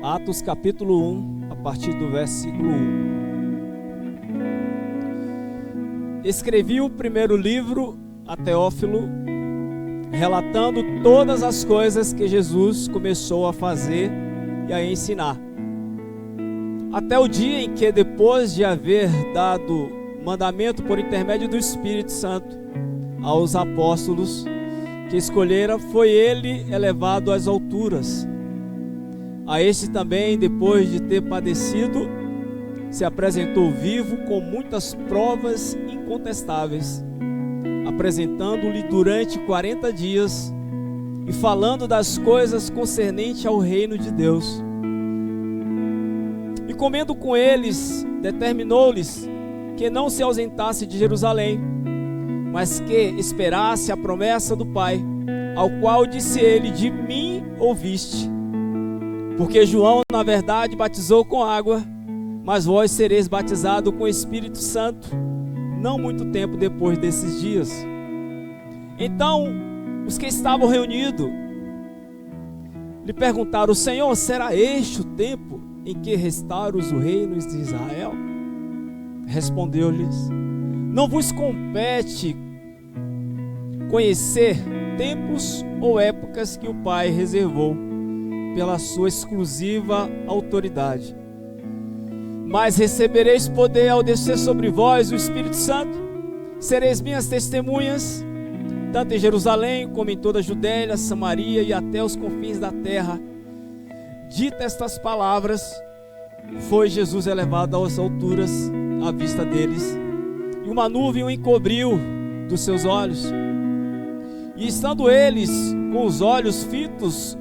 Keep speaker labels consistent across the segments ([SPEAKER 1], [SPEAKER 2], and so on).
[SPEAKER 1] Atos capítulo 1, a partir do versículo 1. Escrevi o primeiro livro a Teófilo, relatando todas as coisas que Jesus começou a fazer e a ensinar, até o dia em que, depois de haver dado mandamento por intermédio do Espírito Santo aos apóstolos que escolhera, foi ele elevado às alturas. A este também, depois de ter padecido, se apresentou vivo com muitas provas incontestáveis, apresentando-lhe durante 40 dias e falando das coisas concernentes ao reino de Deus. E comendo com eles, determinou-lhes que não se ausentasse de Jerusalém, mas que esperasse a promessa do Pai, ao qual disse ele: de mim ouviste. Porque João, na verdade, batizou com água, mas vós sereis batizados com o Espírito Santo, não muito tempo depois desses dias. Então, os que estavam reunidos lhe perguntaram: Senhor, será este o tempo em que restauras o reino de Israel? Respondeu-lhes: não vos compete conhecer tempos ou épocas que o Pai reservou pela sua exclusiva autoridade. Mas recebereis poder ao descer sobre vós o Espírito Santo. Sereis minhas testemunhas, tanto em Jerusalém como em toda a Judéia, Samaria e até os confins da terra. Dita estas palavras, foi Jesus elevado às alturas à vista deles, e uma nuvem o encobriu dos seus olhos. E estando eles com os olhos fitos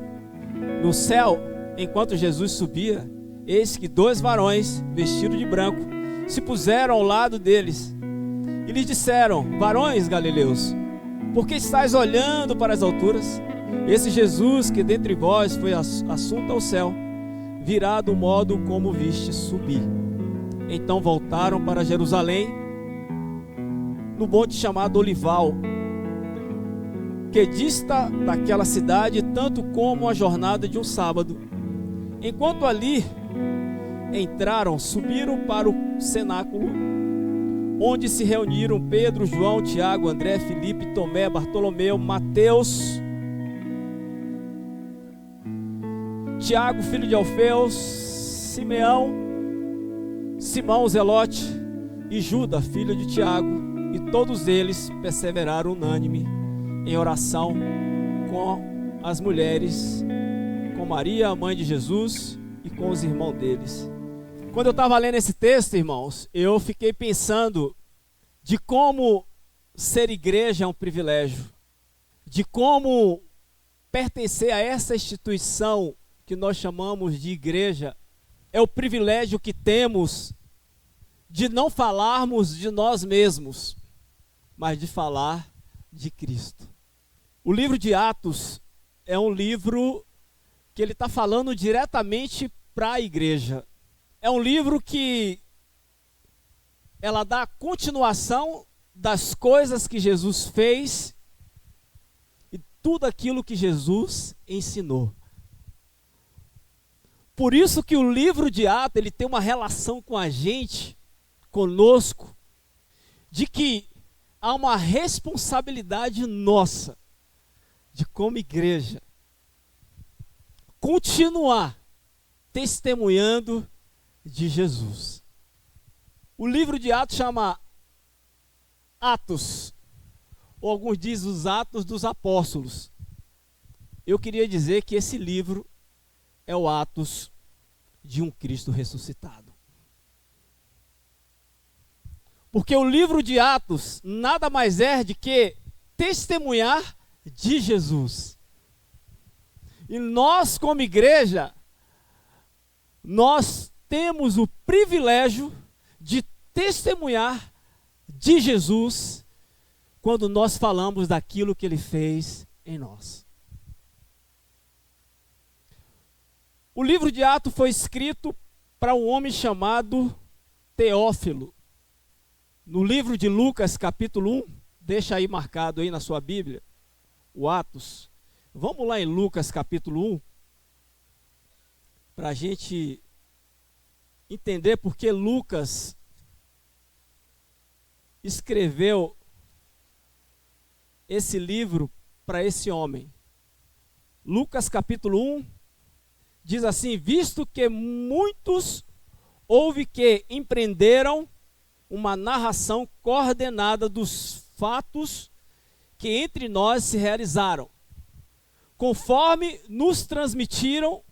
[SPEAKER 1] no céu, enquanto Jesus subia, eis que 2 varões, vestidos de branco, se puseram ao lado deles, e lhes disseram: varões galileus, por que estáis olhando para as alturas? Esse Jesus que dentre vós foi assunto ao céu, virá do modo como viste subir. Então voltaram para Jerusalém, no monte chamado Olival, que dista daquela cidade tanto como a jornada de um sábado. Enquanto ali entraram, subiram para o cenáculo, onde se reuniram Pedro, João, Tiago, André, Filipe, Tomé, Bartolomeu, Mateus, Tiago, filho de Alfeu, Simão Zelote e Judas, filho de Tiago. E todos eles perseveraram unânime em oração com as mulheres, com Maria, a mãe de Jesus, e com os irmãos deles. Quando eu estava lendo esse texto, irmãos, eu fiquei pensando de como ser igreja é um privilégio, de como pertencer a essa instituição que nós chamamos de igreja é o privilégio que temos de não falarmos de nós mesmos, mas de falar de Cristo. O livro de Atos é um livro que ele está falando diretamente para a igreja. É um livro que ela dá continuação das coisas que Jesus fez e tudo aquilo que Jesus ensinou. Por isso que o livro de Atos ele tem uma relação com a gente, conosco, de que há uma responsabilidade nossa de, como igreja, continuar testemunhando de Jesus. O livro de Atos chama Atos, ou alguns dizem os Atos dos Apóstolos. Eu queria dizer que esse livro é o Atos de um Cristo ressuscitado. Porque o livro de Atos nada mais é de que testemunhar de Jesus. E nós, como igreja, nós temos o privilégio de testemunhar de Jesus quando nós falamos daquilo que Ele fez em nós. O livro de Atos foi escrito para um homem chamado Teófilo. No livro de Lucas, capítulo 1, deixa aí marcado aí na sua Bíblia, o Atos. Vamos lá em Lucas, capítulo 1, para a gente entender porque Lucas escreveu esse livro para esse homem. Lucas capítulo 1 diz assim: visto que muitos houve que empreenderam uma narração coordenada dos fatos que entre nós se realizaram, conforme nos transmitiram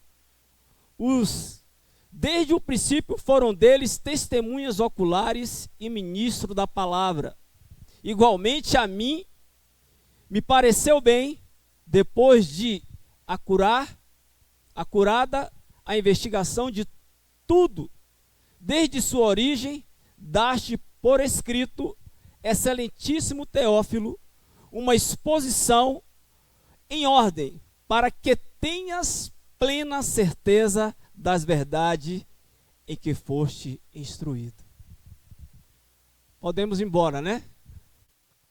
[SPEAKER 1] desde o princípio foram deles testemunhas oculares e ministro da palavra. Igualmente a mim me pareceu bem, depois de acurada a investigação de tudo, desde sua origem, dar-te por escrito, excelentíssimo Teófilo, uma exposição em ordem, para que tenhas plena certeza das verdades em que foste instruído. Podemos ir embora, né?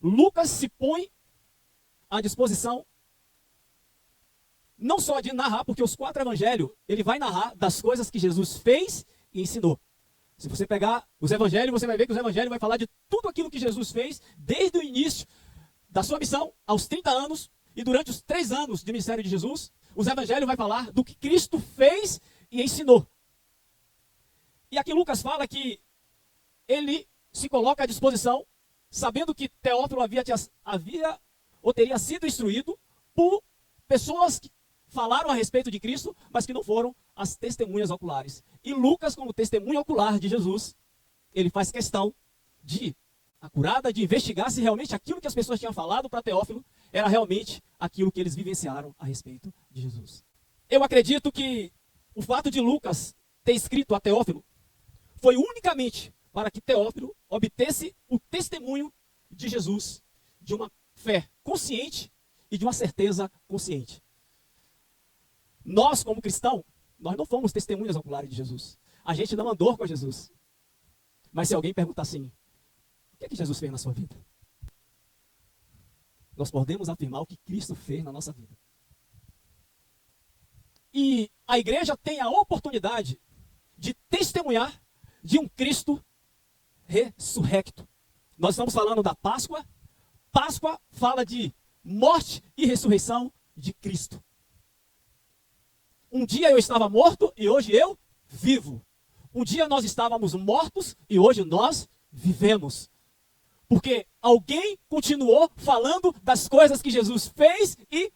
[SPEAKER 1] Lucas se põe à disposição não só de narrar, porque os 4 evangelhos, ele vai narrar das coisas que Jesus fez e ensinou. Se você pegar os evangelhos, você vai ver que os evangelhos vai falar de tudo aquilo que Jesus fez, desde o início da sua missão, aos 30 anos, e durante os 3 anos de ministério de Jesus, os evangelhos vai falar do que Cristo fez e ensinou. E aqui Lucas fala que ele se coloca à disposição, sabendo que Teófilo havia ou teria sido instruído por pessoas que falaram a respeito de Cristo, mas que não foram as testemunhas oculares. E Lucas, como testemunha ocular de Jesus, ele faz questão de investigar se realmente aquilo que as pessoas tinham falado para Teófilo era realmente aquilo que eles vivenciaram a respeito de Jesus. Eu acredito que o fato de Lucas ter escrito a Teófilo foi unicamente para que Teófilo obtesse o testemunho de Jesus, de uma fé consciente e de uma certeza consciente. Nós, como cristãos, nós não fomos testemunhas oculares de Jesus. A gente não andou com Jesus. Mas se alguém perguntar assim, o que é que Jesus fez na sua vida? Nós podemos afirmar o que Cristo fez na nossa vida. E a igreja tem a oportunidade de testemunhar de um Cristo ressurrecto. Nós estamos falando da Páscoa. Páscoa fala de morte e ressurreição de Cristo. Um dia eu estava morto e hoje eu vivo. Um dia nós estávamos mortos e hoje nós vivemos. Porque alguém continuou falando das coisas que Jesus fez e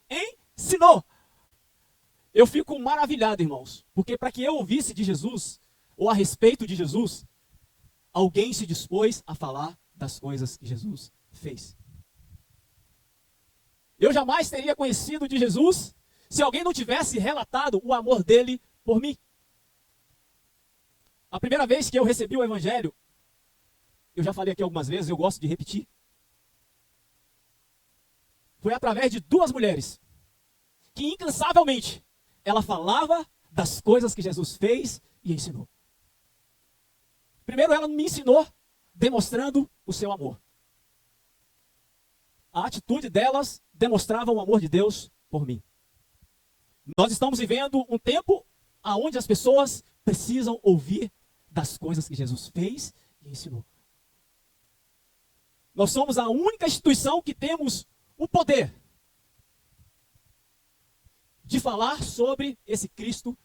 [SPEAKER 1] ensinou. Eu fico maravilhado, irmãos. Porque para que eu ouvisse de Jesus, ou a respeito de Jesus, alguém se dispôs a falar das coisas que Jesus fez. Eu jamais teria conhecido de Jesus se alguém não tivesse relatado o amor dele por mim. A primeira vez que eu recebi o evangelho, eu já falei aqui algumas vezes, eu gosto de repetir, foi através de 2 mulheres, que incansavelmente, ela falava das coisas que Jesus fez e ensinou. Primeiro ela me ensinou demonstrando o seu amor. A atitude delas demonstrava o amor de Deus por mim. Nós estamos vivendo um tempo onde as pessoas precisam ouvir das coisas que Jesus fez e ensinou. Nós somos a única instituição que temos o poder de falar sobre esse Cristo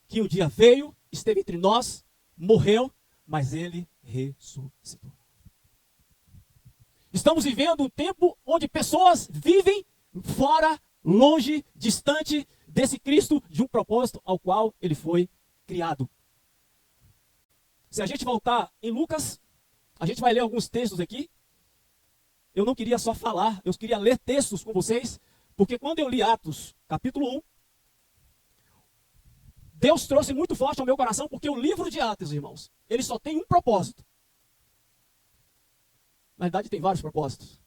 [SPEAKER 1] que um dia veio, esteve entre nós, morreu, mas ele ressuscitou. Estamos vivendo um tempo onde pessoas vivem fora, longe, distante desse Cristo, de um propósito ao qual ele foi criado. Se a gente voltar em Lucas, a gente vai ler alguns textos aqui. Eu não queria só falar, eu queria ler textos com vocês, porque quando eu li Atos, capítulo 1, Deus trouxe muito forte ao meu coração, porque o livro de Atos, irmãos, ele só tem um propósito. Na verdade, tem vários propósitos.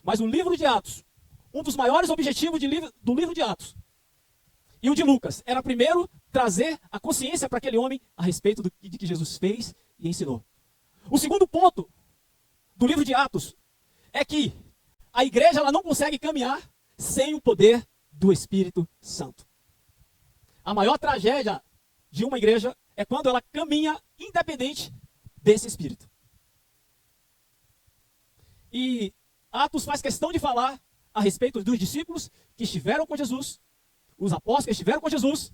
[SPEAKER 1] Mas o livro de Atos, um dos maiores objetivos do livro de Atos, e o de Lucas, era primeiro trazer a consciência para aquele homem a respeito de que Jesus fez e ensinou. O segundo ponto do livro de Atos é que a igreja ela não consegue caminhar sem o poder do Espírito Santo. A maior tragédia de uma igreja é quando ela caminha independente desse Espírito. E Atos faz questão de falar a respeito dos discípulos que estiveram com Jesus, os apóstolos que estiveram com Jesus,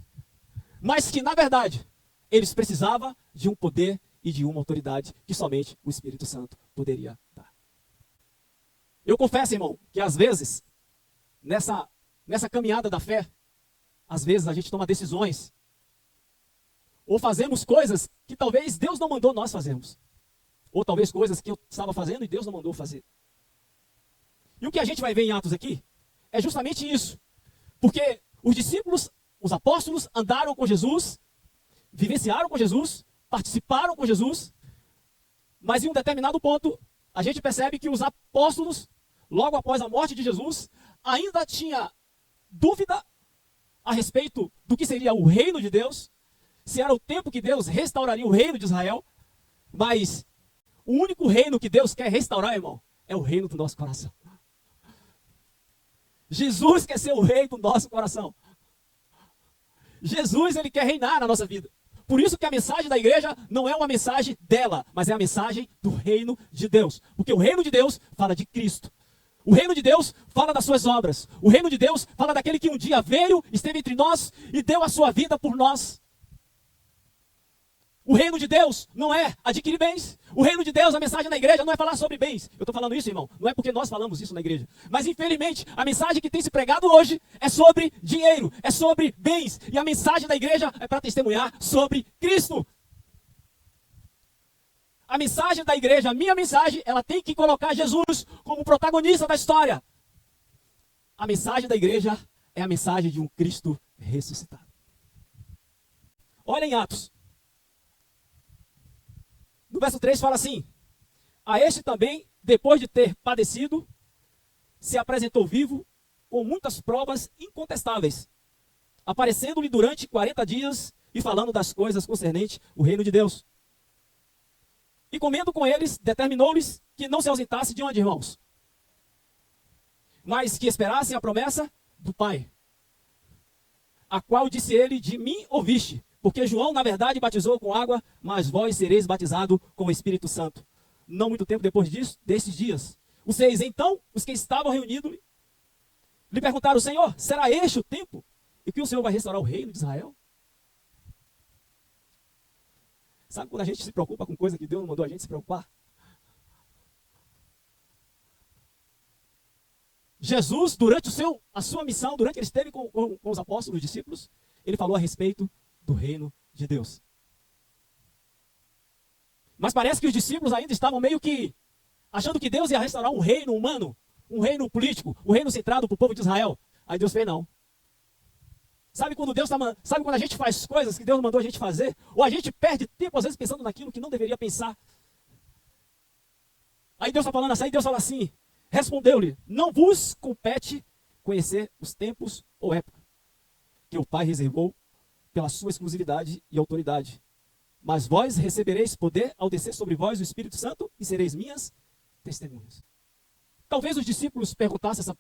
[SPEAKER 1] mas que, na verdade, eles precisavam de um poder e de uma autoridade que somente o Espírito Santo poderia dar. Eu confesso, irmão, que às vezes, nessa caminhada da fé, às vezes a gente toma decisões ou fazemos coisas que talvez Deus não mandou nós fazermos. Ou talvez coisas que eu estava fazendo e Deus não mandou fazer. E o que a gente vai ver em Atos aqui é justamente isso. Porque os discípulos, os apóstolos andaram com Jesus, vivenciaram com Jesus, participaram com Jesus, mas em um determinado ponto a gente percebe que os apóstolos, logo após a morte de Jesus, ainda tinha dúvida a respeito do que seria o reino de Deus, se era o tempo que Deus restauraria o reino de Israel, mas o único reino que Deus quer restaurar, irmão, é o reino do nosso coração. Jesus quer ser o rei do nosso coração. Jesus, ele quer reinar na nossa vida. Por isso que a mensagem da igreja não é uma mensagem dela, mas é a mensagem do reino de Deus. Porque o reino de Deus fala de Cristo. O reino de Deus fala das suas obras. O reino de Deus fala daquele que um dia veio, esteve entre nós e deu a sua vida por nós. O reino de Deus não é adquirir bens. O reino de Deus, a mensagem da igreja não é falar sobre bens. Eu estou falando isso, irmão, não é porque nós falamos isso na igreja. Mas, infelizmente, a mensagem que tem se pregado hoje é sobre dinheiro, é sobre bens. E a mensagem da igreja é para testemunhar sobre Cristo. A mensagem da igreja, a minha mensagem, ela tem que colocar Jesus como protagonista da história. A mensagem da igreja é a mensagem de um Cristo ressuscitado. Olha em Atos. No verso 3 fala assim: a este também, depois de ter padecido, se apresentou vivo com muitas provas incontestáveis, aparecendo-lhe durante 40 dias e falando das coisas concernentes o reino de Deus. E comendo com eles, determinou-lhes que não se ausentasse de onde, irmãos? Mas que esperassem a promessa do Pai, a qual disse ele: de mim ouviste. Porque João, na verdade, batizou com água, mas vós sereis batizados com o Espírito Santo. Não muito tempo depois desses dias. Os 6, então, os que estavam reunidos, lhe perguntaram: Senhor, será este o tempo em que o Senhor vai restaurar o reino de Israel? Sabe quando a gente se preocupa com coisa que Deus não mandou a gente se preocupar? Jesus, durante a sua missão, durante que ele esteve com os apóstolos, os discípulos, ele falou a respeito do reino de Deus. Mas parece que os discípulos ainda estavam meio que achando que Deus ia restaurar um reino humano, um reino político, um reino centrado para o povo de Israel. Aí Deus fez não. Sabe quando a gente faz coisas que Deus mandou a gente fazer, ou a gente perde tempo às vezes pensando naquilo que não deveria pensar. Aí Deus está falando assim, aí Deus fala assim: respondeu-lhe: não vos compete conhecer os tempos ou época que o Pai reservou pela sua exclusividade e autoridade. Mas vós recebereis poder ao descer sobre vós o Espírito Santo e sereis minhas testemunhas. Talvez os discípulos perguntassem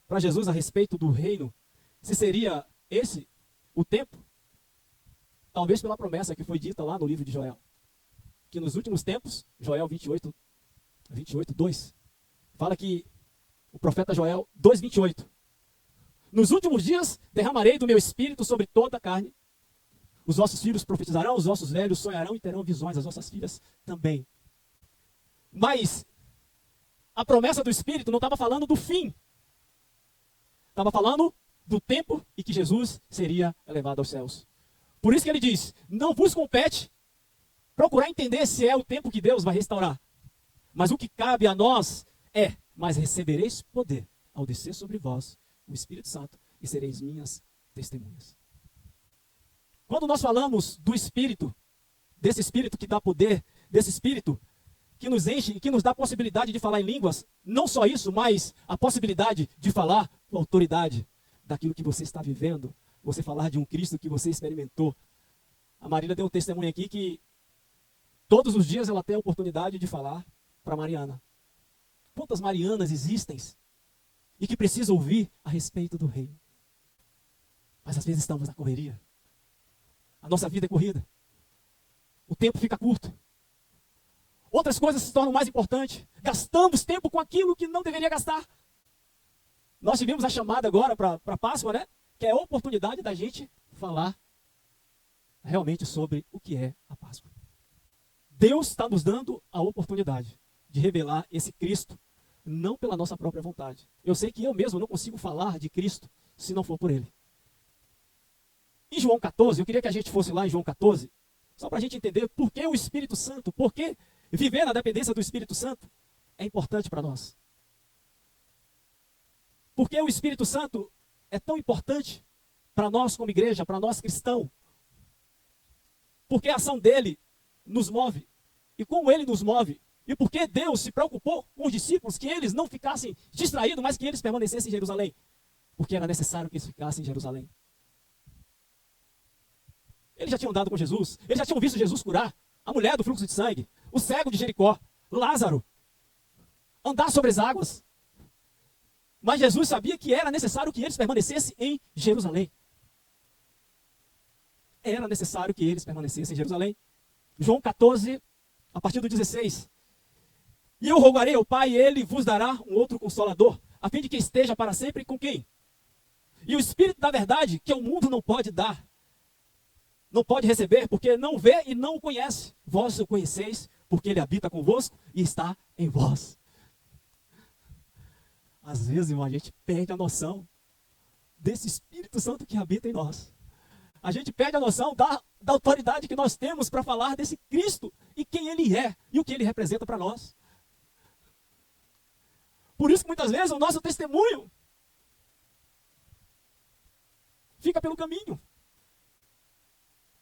[SPEAKER 1] para Jesus a respeito do reino, se seria esse o tempo. Talvez pela promessa que foi dita lá no livro de Joel, que nos últimos tempos, Joel 28, 2, fala que o profeta Joel 2:28, nos últimos dias derramarei do meu espírito sobre toda a carne. Os vossos filhos profetizarão, os vossos velhos sonharão e terão visões, as vossas filhas também. Mas a promessa do Espírito não estava falando do fim. Estava falando do tempo em que Jesus seria elevado aos céus. Por isso que ele diz: não vos compete procurar entender se é o tempo que Deus vai restaurar. Mas o que cabe a nós é: mas recebereis poder ao descer sobre vós o Espírito Santo e sereis minhas testemunhas. Quando nós falamos do Espírito, desse Espírito que dá poder, desse Espírito que nos enche e que nos dá a possibilidade de falar em línguas, não só isso, mas a possibilidade de falar com autoridade daquilo que você está vivendo, você falar de um Cristo que você experimentou. A Marília deu um testemunho aqui que todos os dias ela tem a oportunidade de falar para Mariana. Quantas Marianas existem e que precisam ouvir a respeito do reino? Mas às vezes estamos na correria. a nossa vida é corrida. O tempo fica curto. Outras coisas se tornam mais importantes. Gastamos tempo com aquilo que não deveria gastar. Nós tivemos a chamada agora para a Páscoa, né? Que é a oportunidade da gente falar realmente sobre o que é a Páscoa. Deus está nos dando a oportunidade de revelar esse Cristo, não pela nossa própria vontade. Eu sei que eu mesmo não consigo falar de Cristo se não for por Ele. Em João 14, eu queria que a gente fosse lá em João 14, só para a gente entender por que o Espírito Santo, por que viver na dependência do Espírito Santo é importante para nós. Por que o Espírito Santo é tão importante para nós como igreja, para nós cristãos? Porque a ação dele nos move. E como ele nos move? E por que Deus se preocupou com os discípulos que eles não ficassem distraídos, mas que eles permanecessem em Jerusalém? Porque era necessário que eles ficassem em Jerusalém. Eles já tinham andado com Jesus, eles já tinham visto Jesus curar a mulher do fluxo de sangue, o cego de Jericó, Lázaro, andar sobre as águas. Mas Jesus sabia que era necessário que eles permanecessem em Jerusalém. Era necessário que eles permanecessem em Jerusalém. João 14, a partir do 16. E eu rogarei ao Pai, e Ele vos dará um outro Consolador, a fim de que esteja para sempre com quem? E o Espírito da verdade, que o mundo não pode dar, não pode receber, porque não vê e não o conhece. Vós o conheceis, porque Ele habita convosco e está em vós. Às vezes, irmão, a gente perde a noção desse Espírito Santo que habita em nós. A gente perde a noção da autoridade que nós temos para falar desse Cristo e quem Ele é e o que Ele representa para nós. Por isso que muitas vezes o nosso testemunho fica pelo caminho.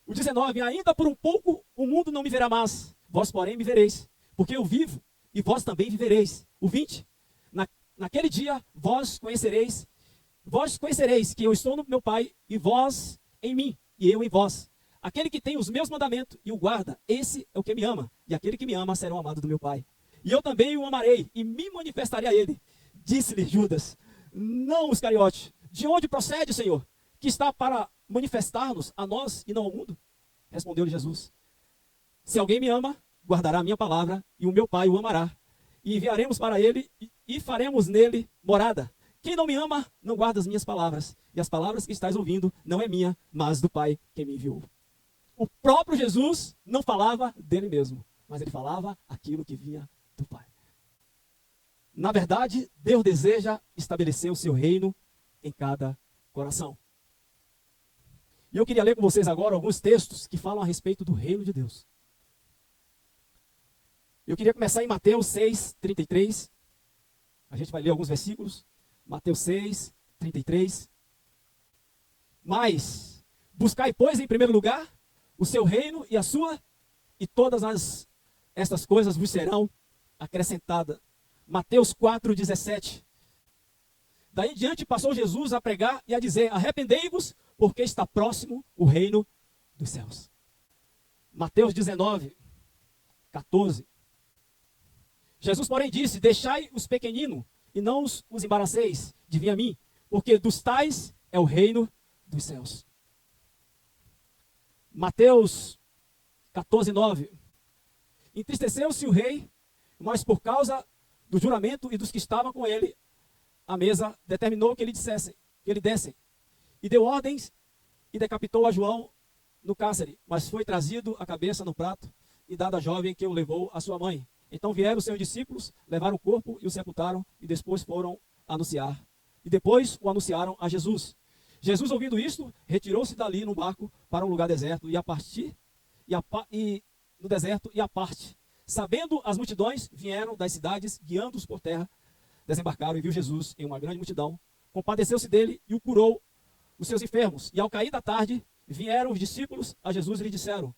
[SPEAKER 1] O 19, ainda por um pouco o mundo não me verá mais, vós porém me vereis, porque eu vivo e vós também vivereis. O 20, naquele dia vós conhecereis que eu estou no meu Pai e vós em mim e eu em vós. Aquele que tem os meus mandamentos e o guarda, esse é o que me ama, e aquele que me ama será o amado do meu Pai. E eu também o amarei e me manifestarei a ele. Disse-lhe Judas, não Iscariote, de onde procede, Senhor, que está para manifestar-nos a nós e não ao mundo? Respondeu-lhe Jesus, se alguém me ama, guardará a minha palavra, e o meu Pai o amará. E enviaremos para ele e faremos nele morada. Quem não me ama, não guarda as minhas palavras. E as palavras que estás ouvindo não é minha, mas do Pai que me enviou. O próprio Jesus não falava dele mesmo, mas ele falava aquilo que vinha do Pai. Na verdade, Deus deseja estabelecer o seu reino em cada coração. E eu queria ler com vocês agora alguns textos que falam a respeito do reino de Deus. Eu queria começar em Mateus 6, 33. A gente vai ler alguns versículos. Mateus 6, 33. Mas, buscai, pois, em primeiro lugar, o seu reino e a sua, e todas estas coisas vos serão acrescentadas. Mateus 4, 17. Daí em diante passou Jesus a pregar e a dizer, arrependei-vos, porque está próximo o reino dos céus. Mateus 19, 14. Jesus, porém, disse, deixai os pequeninos, e não os embaraceis de vir a mim, porque dos tais é o reino dos céus. Mateus 14, 9. Entristeceu-se o rei, mas por causa do juramento e dos que estavam com ele, a mesa determinou que ele dessem, e deu ordens e decapitou a João no cárcere, mas foi trazido a cabeça no prato e dado à jovem que o levou à sua mãe. Então vieram os seus discípulos, levaram o corpo e o sepultaram, e depois foram anunciar. E depois o anunciaram a Jesus. Jesus, ouvindo isto, retirou-se dali no barco para um lugar deserto, no deserto e à parte. Sabendo as multidões, vieram das cidades, guiando-os por terra, desembarcaram e viu Jesus em uma grande multidão. Compadeceu-se dele e o curou os seus enfermos. E ao cair da tarde, vieram os discípulos a Jesus e lhe disseram,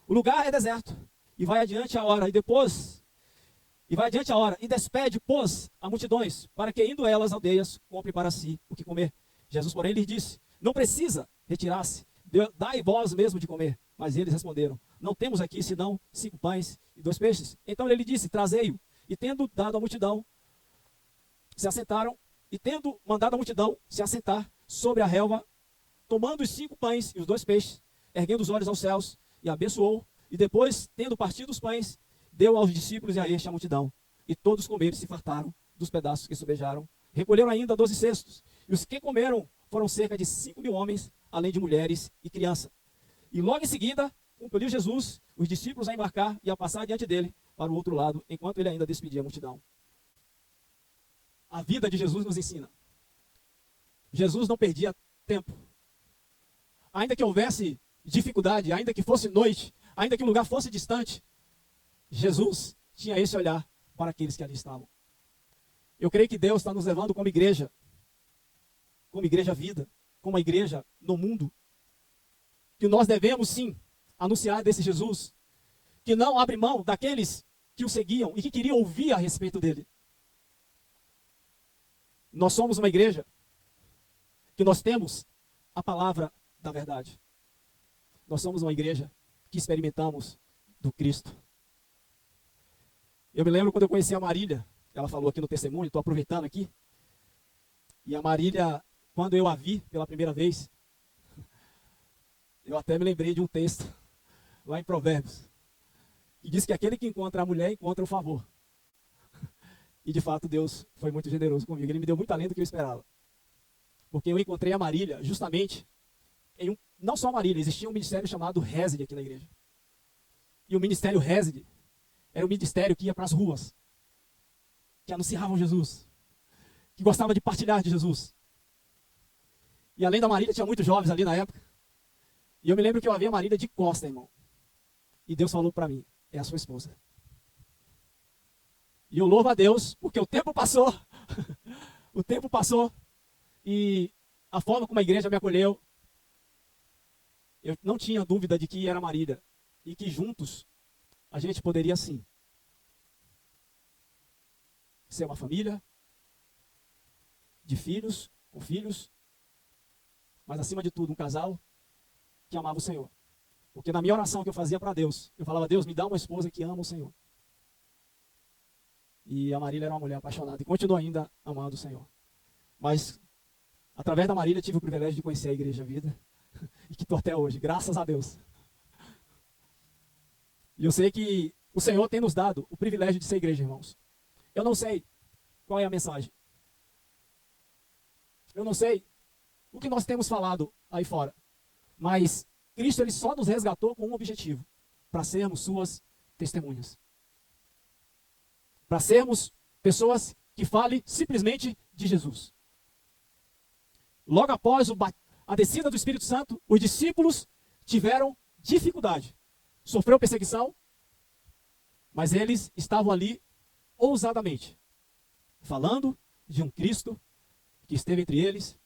[SPEAKER 1] o lugar é deserto, e vai adiante a hora, e despede, pois, a multidões, para que, indo elas aldeias, compre para si o que comer. Jesus, porém, lhes disse, não precisa retirar-se, dai vós mesmo de comer. Mas eles responderam, não temos aqui, senão 5 pães e 2 peixes. Então ele disse, trazei-o. E tendo dado à multidão, se assentaram, e tendo mandado a multidão se assentar sobre a relva, tomando os 5 pães e os 2 peixes, erguendo os olhos aos céus, e abençoou, e depois, tendo partido os pães, deu aos discípulos e a este a multidão. E todos comeram e se fartaram dos pedaços que sobejaram. Recolheram ainda 12 cestos, e os que comeram foram cerca de 5.000 homens, além de mulheres e crianças. E logo em seguida, compeliu Jesus os discípulos a embarcar e a passar diante dele para o outro lado, enquanto ele ainda despedia a multidão. A vida de Jesus nos ensina. Jesus não perdia tempo. Ainda que houvesse dificuldade, ainda que fosse noite, ainda que o lugar fosse distante, Jesus tinha esse olhar para aqueles que ali estavam. Eu creio que Deus está nos levando como igreja vida, como uma igreja no mundo, que nós devemos sim anunciar desse Jesus, que não abre mão daqueles que o seguiam e que queriam ouvir a respeito dele. Nós somos uma igreja que nós temos a palavra da verdade. Nós somos uma igreja que experimentamos do Cristo. Eu me lembro quando eu conheci a Marília, ela falou aqui no testemunho, estou aproveitando aqui. E a Marília, quando eu a vi pela primeira vez, eu até me lembrei de um texto lá em Provérbios, que diz que aquele que encontra a mulher encontra o favor. E de fato Deus foi muito generoso comigo, ele me deu muito além do que eu esperava. Porque eu encontrei a Marília justamente não só a Marília, existia um ministério chamado Resed aqui na igreja. E o ministério Resed era um ministério que ia para as ruas, que anunciavam Jesus, que gostava de partilhar de Jesus. E além da Marília, tinha muitos jovens ali na época. E eu me lembro que eu vi a Marília de costa, irmão. E Deus falou para mim, é a sua esposa. E eu louvo a Deus, porque o tempo passou. O tempo passou. E a forma como a igreja me acolheu, eu não tinha dúvida de que era Marília. E que juntos, a gente poderia sim ser uma família de filhos, com filhos, mas acima de tudo um casal que amava o Senhor. Porque na minha oração que eu fazia para Deus, eu falava, Deus, me dá uma esposa que ama o Senhor. E a Marília era uma mulher apaixonada e continua ainda amando o Senhor. Mas através da Marília tive o privilégio de conhecer a Igreja Vida e que estou até hoje, graças a Deus. E eu sei que o Senhor tem nos dado o privilégio de ser igreja, irmãos. Eu não sei qual é a mensagem. Eu não sei o que nós temos falado aí fora. Mas Cristo ele só nos resgatou com um objetivo. Para sermos suas testemunhas. Para sermos pessoas que falem simplesmente de Jesus. Logo após a descida do Espírito Santo, os discípulos tiveram dificuldade. Sofreu perseguição, mas eles estavam ali ousadamente, falando de um Cristo que esteve entre eles,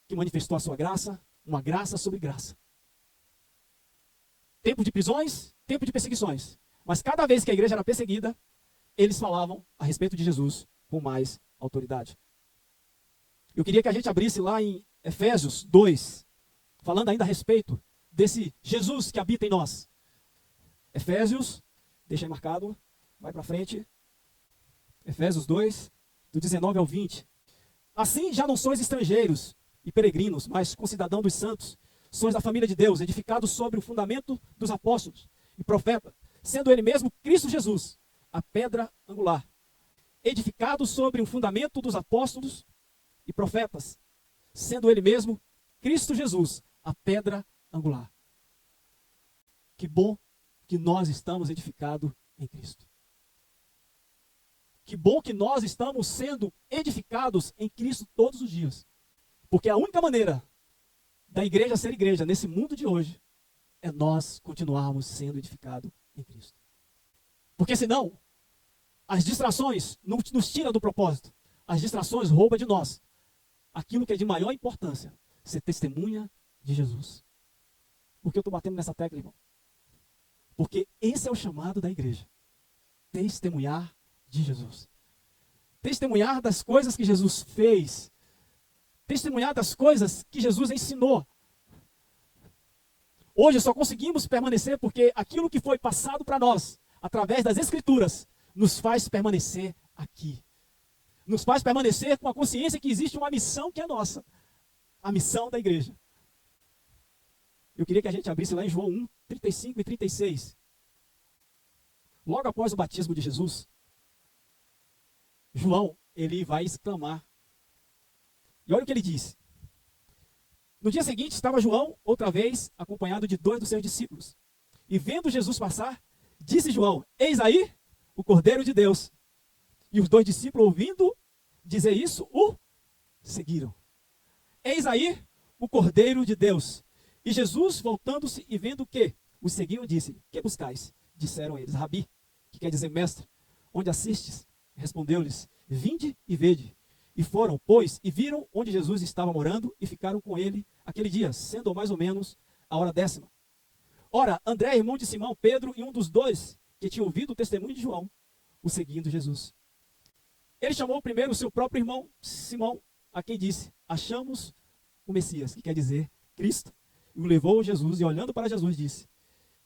[SPEAKER 1] que manifestou a sua graça, uma graça sobre graça. Tempo de prisões, tempo de perseguições. Mas cada vez que a igreja era perseguida, eles falavam a respeito de Jesus com mais autoridade. Eu queria que a gente abrisse lá em Efésios 2, falando ainda a respeito desse Jesus que habita em nós. Efésios, deixa aí marcado, vai para frente. Efésios 2, do 19 ao 20. Assim já não sois estrangeiros e peregrinos, mas concidadãos dos santos, sois da família de Deus, edificados sobre o fundamento dos apóstolos e profetas, sendo ele mesmo Cristo Jesus, a pedra angular. Edificados sobre o fundamento dos apóstolos e profetas, sendo ele mesmo Cristo Jesus, a pedra angular. Que bom que nós estamos edificados em Cristo. Que bom que nós estamos sendo edificados em Cristo todos os dias. Porque a única maneira da igreja ser igreja nesse mundo de hoje é nós continuarmos sendo edificados em Cristo. Porque senão, as distrações nos tiram do propósito. As distrações roubam de nós aquilo que é de maior importância, ser testemunha de Jesus. Por que eu estou batendo nessa tecla, irmão? Porque esse é o chamado da igreja. Testemunhar de Jesus. Testemunhar das coisas que Jesus fez. Testemunhar das coisas que Jesus ensinou. Hoje só conseguimos permanecer porque aquilo que foi passado para nós, através das Escrituras, nos faz permanecer aqui. Nos faz permanecer com a consciência que existe uma missão que é nossa. A missão da igreja. Eu queria que a gente abrisse lá em João 1, 35 e 36. Logo após o batismo de Jesus, João, ele vai exclamar. E olha o que ele disse. No dia seguinte estava João, outra vez, acompanhado de 2 dos seus discípulos. E vendo Jesus passar, disse João, eis aí o Cordeiro de Deus. E os 2 discípulos, ouvindo dizer isso, o seguiram. Eis aí o Cordeiro de Deus. E Jesus, voltando-se e vendo que os seguiam, disse, que buscais? Disseram eles, Rabi, que quer dizer mestre, onde assistes? Respondeu-lhes, vinde e vede. E foram, pois, e viram onde Jesus estava morando e ficaram com ele aquele dia, sendo mais ou menos a hora 10ª. Ora, André, irmão de Simão, Pedro e um dos 2 que tinha ouvido o testemunho de João, o seguindo Jesus. Ele chamou primeiro o seu próprio irmão, Simão, a quem disse, achamos o Messias, que quer dizer Cristo. E o levou Jesus e olhando para Jesus disse,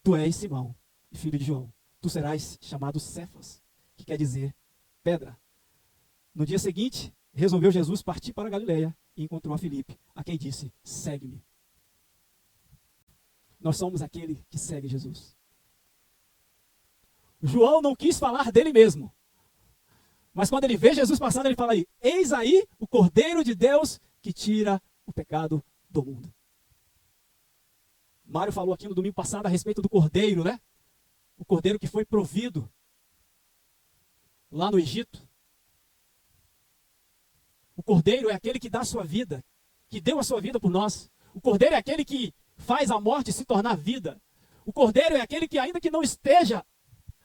[SPEAKER 1] tu és Simão, filho de João, tu serás chamado Cefas, que quer dizer pedra. No dia seguinte, resolveu Jesus partir para a Galileia e encontrou a Filipe, a quem disse, segue-me. Nós somos aquele que segue Jesus. João não quis falar dele mesmo. Mas quando ele vê Jesus passando, ele fala aí, eis aí o Cordeiro de Deus que tira o pecado do mundo. Mário falou aqui no domingo passado a respeito do Cordeiro, né? O Cordeiro que foi provido lá no Egito. O Cordeiro é aquele que dá a sua vida, que deu a sua vida por nós. O Cordeiro é aquele que faz a morte se tornar vida. O Cordeiro é aquele que ainda que não esteja,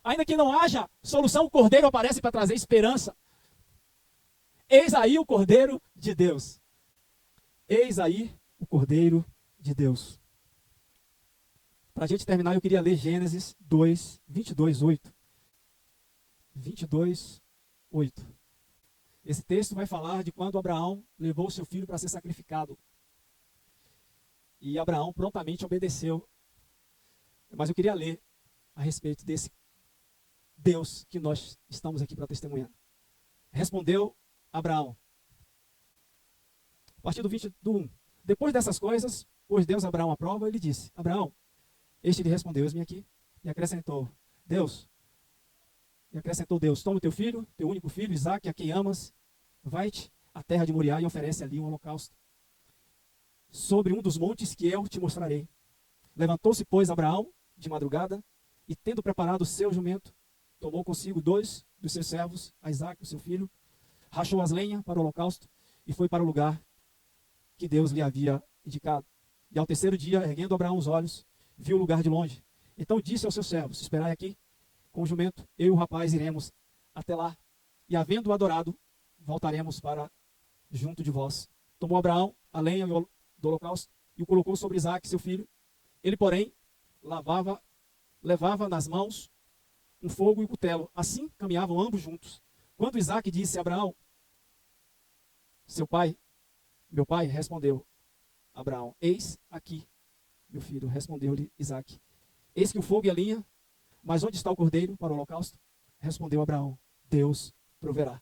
[SPEAKER 1] ainda que não haja solução, o Cordeiro aparece para trazer esperança. Eis aí o Cordeiro de Deus. Eis aí o Cordeiro de Deus. Para a gente terminar, eu queria ler Gênesis 2, 22, 8. 22, 8. Esse texto vai falar de quando Abraão levou seu filho para ser sacrificado. E Abraão prontamente obedeceu. Mas eu queria ler a respeito desse Deus que nós estamos aqui para testemunhar. Respondeu Abraão. A partir do 21. Depois dessas coisas, pôs Deus a Abraão à prova e lhe disse, Abraão, este lhe respondeu, eis-me aqui. E acrescentou Deus, toma o teu filho, teu único filho, Isaque, a quem amas, vai-te à terra de Moriá e oferece ali um holocausto sobre um dos montes que eu te mostrarei. Levantou-se, pois, Abraão de madrugada e, tendo preparado o seu jumento, tomou consigo 2 dos seus servos, a Isaque, o seu filho, rachou as lenhas para o holocausto e foi para o lugar que Deus lhe havia indicado. E ao 3º dia, erguendo Abraão os olhos, viu o lugar de longe. Então disse aos seus servos, esperai aqui com o jumento, eu e o rapaz iremos até lá, e havendo-o adorado, voltaremos para junto de vós. Tomou Abraão a lenha do holocausto e o colocou sobre Isaque, seu filho. Ele, porém, levava nas mãos um fogo e um cutelo. Assim caminhavam ambos juntos. Quando Isaque disse a Abraão, meu pai, respondeu Abraão, eis aqui, meu filho, respondeu-lhe Isaque. Eis que o fogo e a linha, mas onde está o cordeiro para o holocausto? Respondeu Abraão, Deus proverá.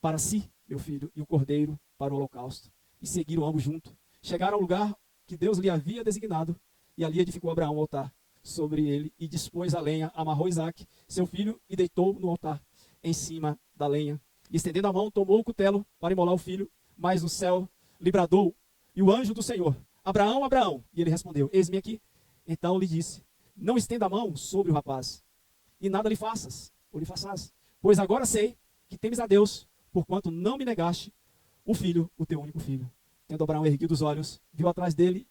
[SPEAKER 1] Para si, meu filho, e o cordeiro para o holocausto. E seguiram ambos juntos. Chegaram ao lugar que Deus lhe havia designado, e ali edificou Abraão um altar sobre ele, e dispôs a lenha, amarrou Isaque, seu filho, e deitou no altar, em cima da lenha. E estendendo a mão, tomou o cutelo para imolar o filho, mas o céu lhe bradou, e o anjo do Senhor, Abraão, Abraão, e ele respondeu, eis-me aqui. Então lhe disse, não estenda a mão sobre o rapaz, e nada lhe faças, ou lhe faças, pois agora sei que temes a Deus, porquanto não me negaste o filho, o teu único filho. Tendo Abraão erguido os olhos, viu atrás dele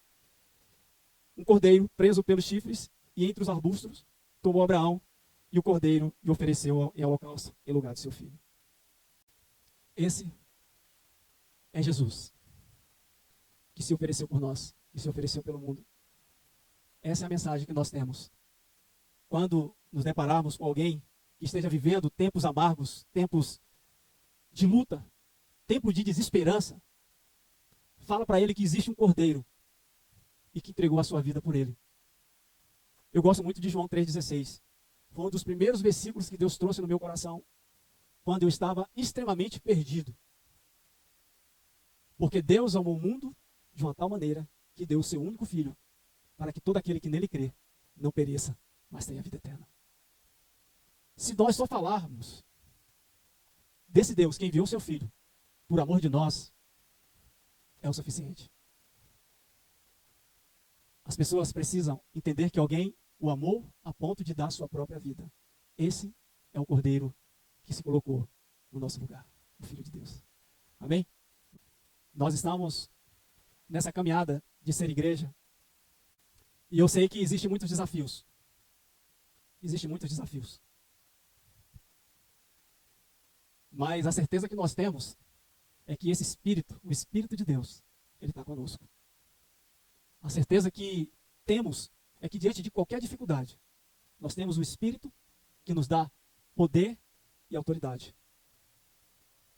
[SPEAKER 1] um cordeiro preso pelos chifres, e entre os arbustos tomou Abraão e o cordeiro e ofereceu em holocausto em lugar de seu filho. Esse é Jesus, que se ofereceu por nós, que se ofereceu pelo mundo. Essa é a mensagem que nós temos. Quando nos depararmos com alguém que esteja vivendo tempos amargos, tempos de luta, tempos de desesperança, fala para ele que existe um cordeiro e que entregou a sua vida por ele. Eu gosto muito de João 3,16. Foi um dos primeiros versículos que Deus trouxe no meu coração quando eu estava extremamente perdido. Porque Deus amou o mundo de uma tal maneira que deu o seu único filho
[SPEAKER 2] para que todo aquele que nele crê não pereça, mas tenha vida eterna. Se nós só falarmos desse Deus que enviou seu Filho por amor de nós, é o suficiente. As pessoas precisam entender que alguém o amou a ponto de dar sua própria vida. Esse é o Cordeiro que se colocou no nosso lugar, o Filho de Deus. Amém? Nós estamos nessa caminhada de ser igreja, e eu sei que existem muitos desafios. Existem muitos desafios. Mas a certeza que nós temos é que esse Espírito, o Espírito de Deus, ele está conosco. A certeza que temos é que diante de qualquer dificuldade, nós temos o Espírito que nos dá poder e autoridade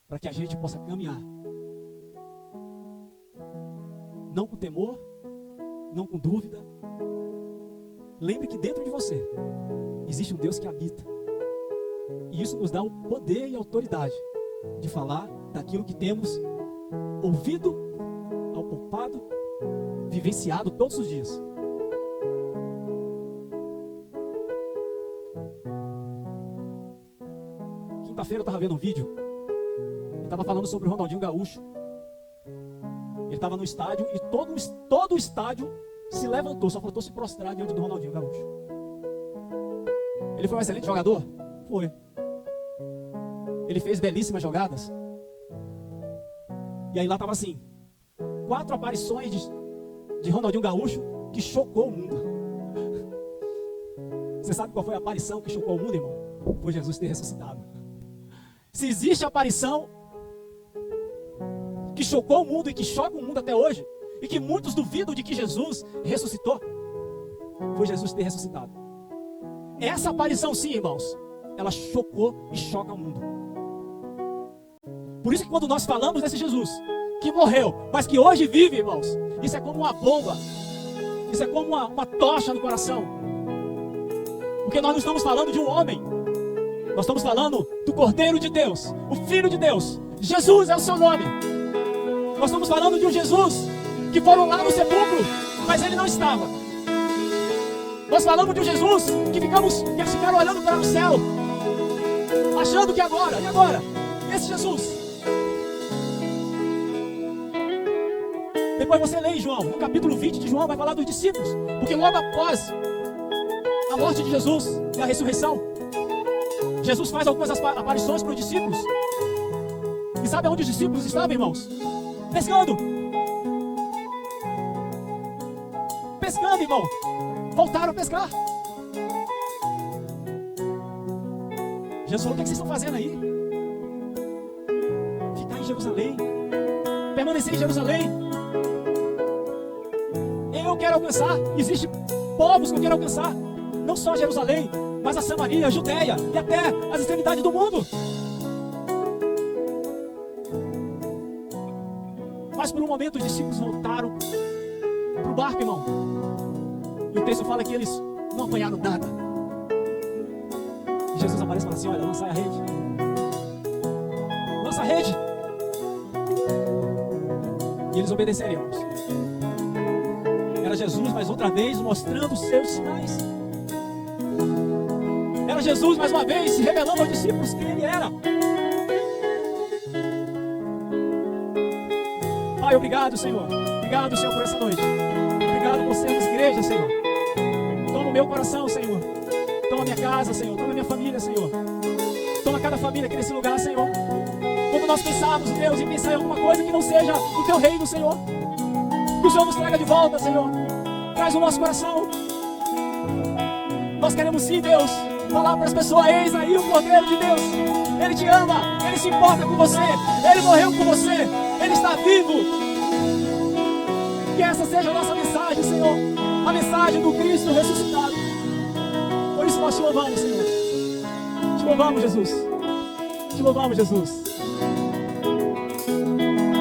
[SPEAKER 2] para que a gente possa caminhar. Não com temor, não com dúvida. Lembre que dentro de você existe um Deus que habita. E isso nos dá o poder e a autoridade de falar daquilo que temos ouvido, apalpado, vivenciado todos os dias. Quinta-feira eu estava vendo um vídeo. Ele estava falando sobre o Ronaldinho Gaúcho. Ele estava no estádio e todo o estádio se levantou, só faltou se prostrar diante do Ronaldinho Gaúcho. Ele foi um excelente jogador? Foi. Ele fez belíssimas jogadas. E aí lá estava assim, 4 aparições de Ronaldinho Gaúcho que chocou o mundo. Você sabe qual foi a aparição que chocou o mundo, irmão? Foi Jesus ter ressuscitado. Se existe aparição que chocou o mundo e que choca o mundo até hoje, e que muitos duvidam de que Jesus ressuscitou, foi Jesus ter ressuscitado. Essa aparição, sim, irmãos, ela chocou e choca o mundo. Por isso que quando nós falamos desse Jesus que morreu, mas que hoje vive, irmãos, isso é como uma bomba, isso é como uma tocha no coração. Porque nós não estamos falando de um homem, nós estamos falando do Cordeiro de Deus, o Filho de Deus. Jesus é o seu nome. Nós estamos falando de um Jesus que foram lá no sepulcro, mas ele não estava. Nós falamos de um Jesus que eles ficaram olhando para o céu, achando que agora, e agora? Esse Jesus. Depois você lê em João, no capítulo 20 de João, vai falar dos discípulos, porque logo após a morte de Jesus e a ressurreição, Jesus faz algumas aparições para os discípulos. E sabe onde os discípulos estavam, irmãos? Pescando. Pescando, irmão. Voltaram a pescar. Jesus falou: o que vocês estão fazendo aí? Ficar em Jerusalém. Permanecer em Jerusalém. Eu quero alcançar. Existem povos que eu quero alcançar. Não só Jerusalém, mas a Samaria, a Judeia e até as extremidades do mundo. Mas por um momento os discípulos voltaram para o barco, irmão. E o texto fala que eles não apanharam nada. E Jesus aparece e fala assim: olha, lança a rede. Lança a rede. E eles obedeceram, irmãos. Era Jesus mais outra vez mostrando os seus sinais. Era Jesus mais uma vez se revelando aos discípulos quem ele era. Pai, obrigado, Senhor. Obrigado, Senhor, por essa noite. Obrigado por sermos igreja, Senhor. Toma o meu coração, Senhor. Toma a minha casa, Senhor. Toma a minha família, Senhor. Toma cada família aqui nesse lugar, Senhor. Quando nós pensarmos, Deus, em pensar em alguma coisa que não seja o teu reino, Senhor, que o Senhor nos traga de volta, Senhor. Traz o nosso coração. Nós queremos sim, Deus, falar para as pessoas: eis aí o Cordeiro de Deus. Ele te ama, Ele se importa com você, Ele morreu por você, Ele está vivo. Que essa seja a nossa mensagem, Senhor, a mensagem do Cristo ressuscitado. Por isso nós te louvamos, Senhor. Te louvamos, Jesus. Te louvamos, Jesus.